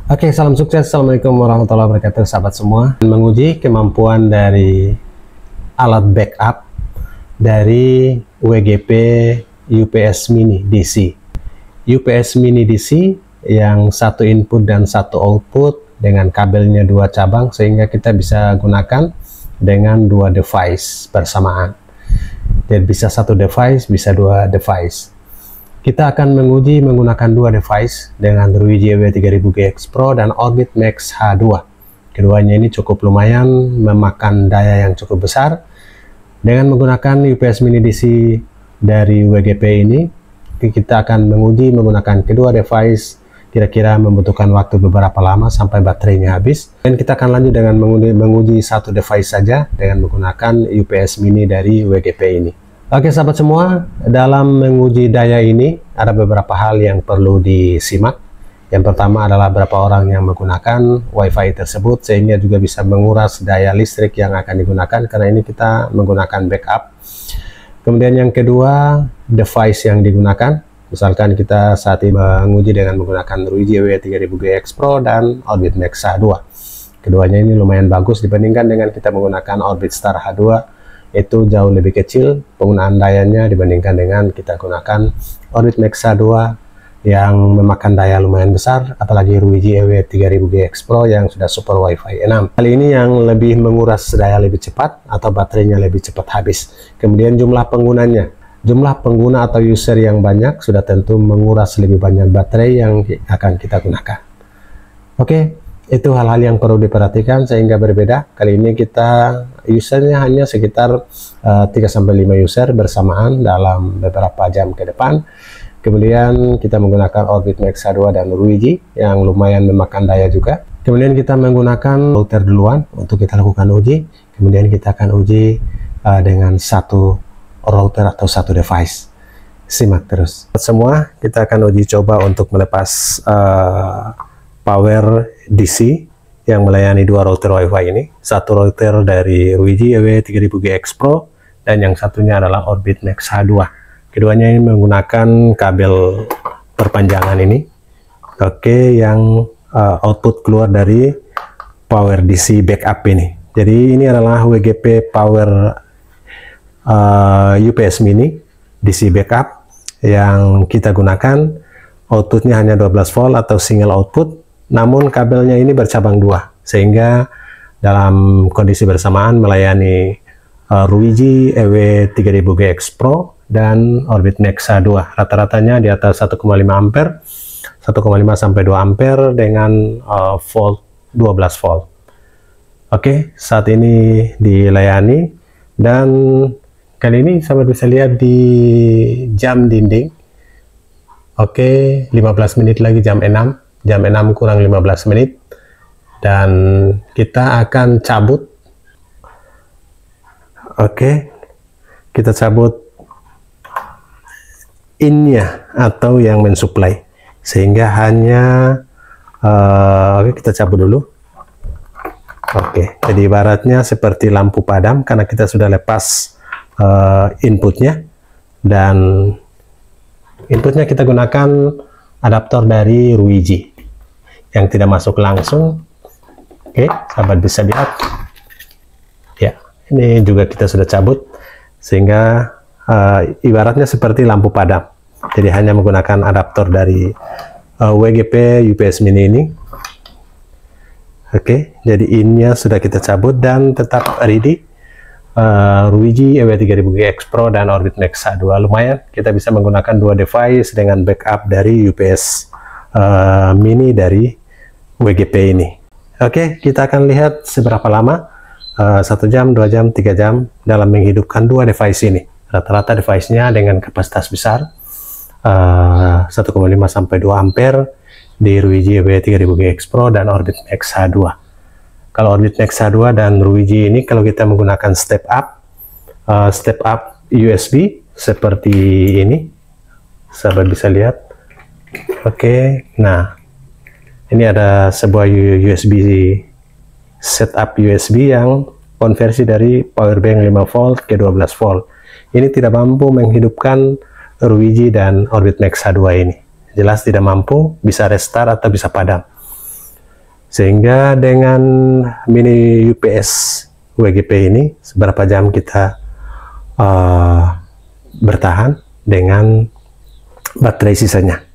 Oke, salam sukses. Assalamualaikum warahmatullahi wabarakatuh, sahabat semua. Menguji kemampuan dari alat backup dari WGP UPS Mini DC. UPS Mini DC yang satu input dan satu output dengan kabelnya dua cabang, sehingga kita bisa gunakan dengan dua device bersamaan. Jadi bisa satu device, bisa dua device. Kita akan menguji menggunakan dua device dengan Ruigi EW3000GX Pro dan Orbit Max H2. Keduanya ini cukup lumayan memakan daya yang cukup besar. Dengan menggunakan UPS Mini DC dari WGP ini, kita akan menguji menggunakan kedua device, kira-kira membutuhkan waktu beberapa lama sampai baterainya habis. Dan kita akan lanjut dengan menguji satu device saja dengan menggunakan UPS Mini dari WGP ini. Oke sahabat semua, dalam menguji daya ini ada beberapa hal yang perlu disimak. Yang pertama adalah berapa orang yang menggunakan WiFi tersebut, sehingga juga bisa menguras daya listrik yang akan digunakan, karena ini kita menggunakan backup. Kemudian yang kedua, device yang digunakan. Misalkan kita saat ini menguji dengan menggunakan Ruigi EW3000GX Pro dan Orbit Max H2. Keduanya ini lumayan bagus dibandingkan dengan kita menggunakan Orbit Star H2. Itu jauh lebih kecil penggunaan dayanya dibandingkan dengan kita gunakan Orbit Max H2 yang memakan daya lumayan besar, apalagi Ruigi EW3000GX Pro yang sudah super Wi-Fi 6. Kali ini yang lebih menguras daya lebih cepat atau baterainya lebih cepat habis. Kemudian jumlah penggunanya, jumlah pengguna atau user yang banyak sudah tentu menguras lebih banyak baterai yang akan kita gunakan. Oke, itu hal-hal yang perlu diperhatikan sehingga berbeda. Kali ini kita usernya hanya sekitar 3-5 user bersamaan dalam beberapa jam ke depan. Kemudian kita menggunakan Orbit Max H2 dan Ruigi yang lumayan memakan daya juga. Kemudian kita menggunakan router duluan untuk kita lakukan uji. Kemudian kita akan uji dengan satu router atau satu device. Simak terus. Semua kita akan uji coba untuk melepas power DC yang melayani dua router WiFi ini. Satu router dari Ruigi EW3000GX Pro dan yang satunya adalah Orbit Max H2. Keduanya ini menggunakan kabel perpanjangan ini. Oke, yang output keluar dari power DC backup ini. Jadi ini adalah WGP Power UPS Mini DC backup yang kita gunakan. Outputnya hanya 12 volt atau single output. Namun kabelnya ini bercabang dua, sehingga dalam kondisi bersamaan melayani Ruigi EW3000GX Pro dan Orbit Max H2. Rata-ratanya di atas 1,5 ampere, 1,5 sampai 2 ampere dengan volt 12 volt. Oke, saat ini dilayani dan kali ini sahabat bisa lihat di jam dinding. Oke, 15 menit lagi jam 6. Jam 6 kurang 15 menit dan kita akan cabut. Oke, kita cabut innya atau yang mensuplai, sehingga hanya oke, kita cabut dulu. Oke, jadi ibaratnya seperti lampu padam karena kita sudah lepas inputnya, dan inputnya kita gunakan adaptor dari Ruigi yang tidak masuk langsung. Oke, sahabat bisa lihat ya, ini juga kita sudah cabut, sehingga ibaratnya seperti lampu padam. Jadi hanya menggunakan adaptor dari WGP UPS Mini ini. Oke, jadi innya sudah kita cabut dan tetap ready. Ruigi EW3000GX Pro dan Orbit Max H2 lumayan, kita bisa menggunakan dua device dengan backup dari UPS Mini dari WGP ini. Oke, kita akan lihat seberapa lama 1 jam, 2 jam, 3 jam dalam menghidupkan dua device ini. Rata-rata device-nya dengan kapasitas besar 1,5 sampai 2 ampere di Ruigi EW3000GX Pro dan Orbit Max H2. Kalau Orbit Max H2 dan Ruigi ini, kalau kita menggunakan step up USB seperti ini, sahabat bisa lihat. Oke, nah ini ada sebuah USB setup USB yang konversi dari powerbank 5 volt ke 12 volt. Ini tidak mampu menghidupkan Ruigi dan Orbit Max H2 ini. Jelas tidak mampu, bisa restart atau bisa padam. Sehingga dengan mini UPS WGP ini, seberapa jam kita bertahan dengan baterai sisanya.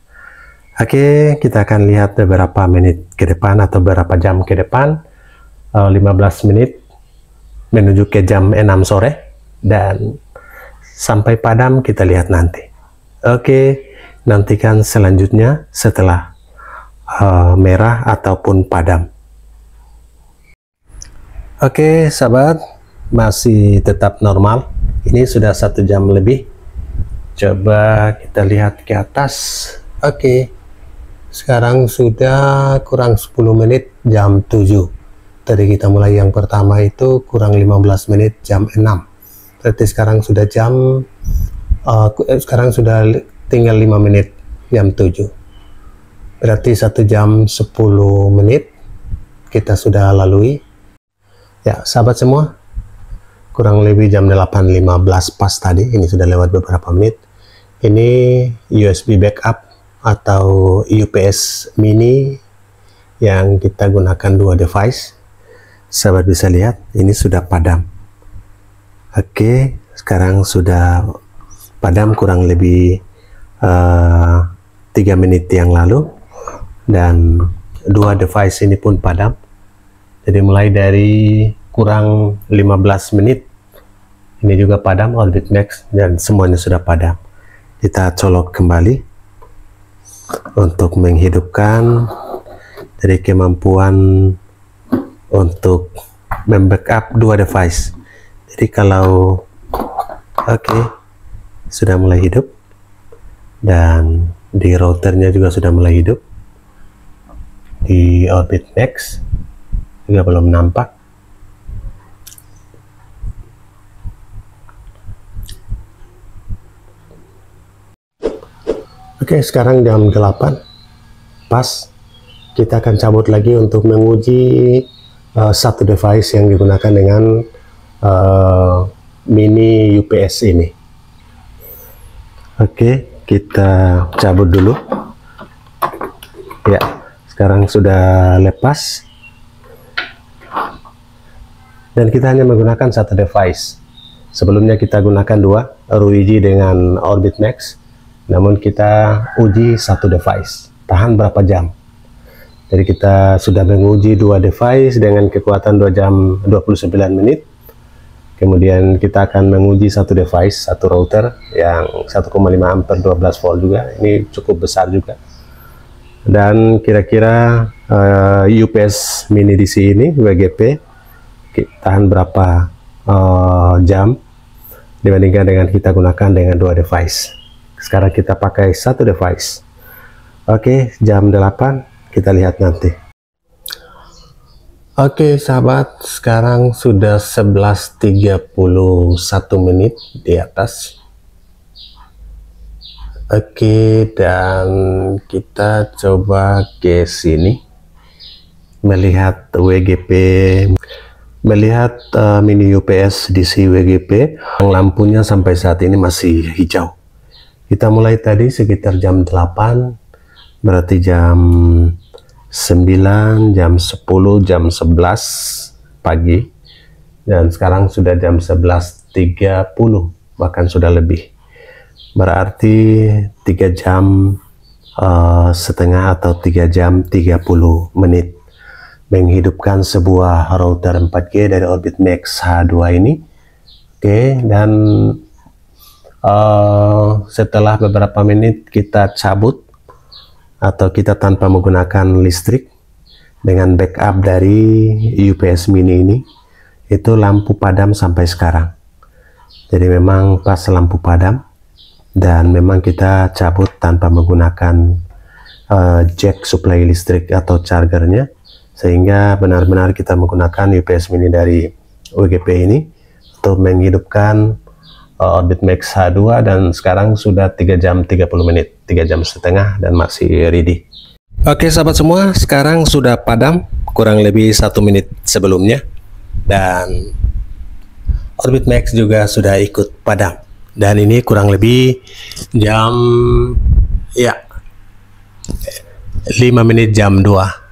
Oke, kita akan lihat beberapa menit ke depan atau beberapa jam ke depan. 15 menit menuju ke jam 6 sore, dan sampai padam kita lihat nanti. Oke, nantikan selanjutnya setelah merah ataupun padam. Oke sahabat, masih tetap normal. Ini sudah 1 jam lebih. Coba kita lihat ke atas. Oke, sekarang sudah kurang 10 menit jam 7. Tadi kita mulai yang pertama itu kurang 15 menit jam 6. Berarti sekarang sudah sekarang sudah tinggal 5 menit jam 7. Berarti 1 jam 10 menit kita sudah lalui. Ya sahabat semua, kurang lebih jam 8.15 pas tadi. Ini sudah lewat beberapa menit. Ini USB backup atau UPS mini yang kita gunakan 2 device. Sahabat bisa lihat ini sudah padam. Oke, sekarang sudah padam kurang lebih 3 menit yang lalu, dan 2 device ini pun padam. Jadi mulai dari kurang 15 menit ini juga padam, Orbit Max, dan semuanya sudah padam. Kita colok kembali untuk menghidupkan dari kemampuan untuk membackup 2 device. Jadi kalau sudah mulai hidup, dan di routernya juga sudah mulai hidup, di Orbit Max juga belum nampak. Oke, sekarang jam 8 pas. Kita akan cabut lagi untuk menguji 1 device yang digunakan dengan mini UPS ini. Oke, kita cabut dulu. Ya, sekarang sudah lepas. Dan kita hanya menggunakan 1 device. Sebelumnya kita gunakan 2, Ruiji dengan Orbit Max. Namun kita uji 1 device. Tahan berapa jam? Jadi kita sudah menguji 2 device dengan kekuatan 2 jam 29 menit. Kemudian kita akan menguji 1 device, 1 router yang 1,5 ampere 12 volt juga. Ini cukup besar juga. Dan kira-kira UPS mini DC ini WGP tahan berapa jam dibandingkan dengan kita gunakan dengan 2 device. Sekarang kita pakai 1 device. Oke, jam 8 kita lihat nanti. Oke sahabat, sekarang sudah 11.31 menit di atas. Oke, dan kita coba ke sini melihat WGP, melihat mini UPS DC WGP. Lampunya sampai saat ini masih hijau. Kita mulai tadi sekitar jam 8, berarti jam 9, jam 10, jam 11 pagi, dan sekarang sudah jam 11.30, bahkan sudah lebih. Berarti 3 jam setengah atau 3 jam 30 menit menghidupkan sebuah router 4G dari Orbit Max H2 ini. Oke, dan setelah beberapa menit kita cabut atau kita tanpa menggunakan listrik dengan backup dari UPS mini ini, itu lampu padam sampai sekarang. Jadi memang pas lampu padam, dan memang kita cabut tanpa menggunakan jack supply listrik atau chargernya, sehingga benar-benar kita menggunakan UPS mini dari WGP ini untuk menghidupkan Orbit Max H2, dan sekarang sudah 3 jam 30 menit, 3 jam setengah, dan masih ready. Oke sahabat semua, sekarang sudah padam kurang lebih 1 menit sebelumnya, dan Orbit Max juga sudah ikut padam. Dan ini kurang lebih jam 5 menit jam 2.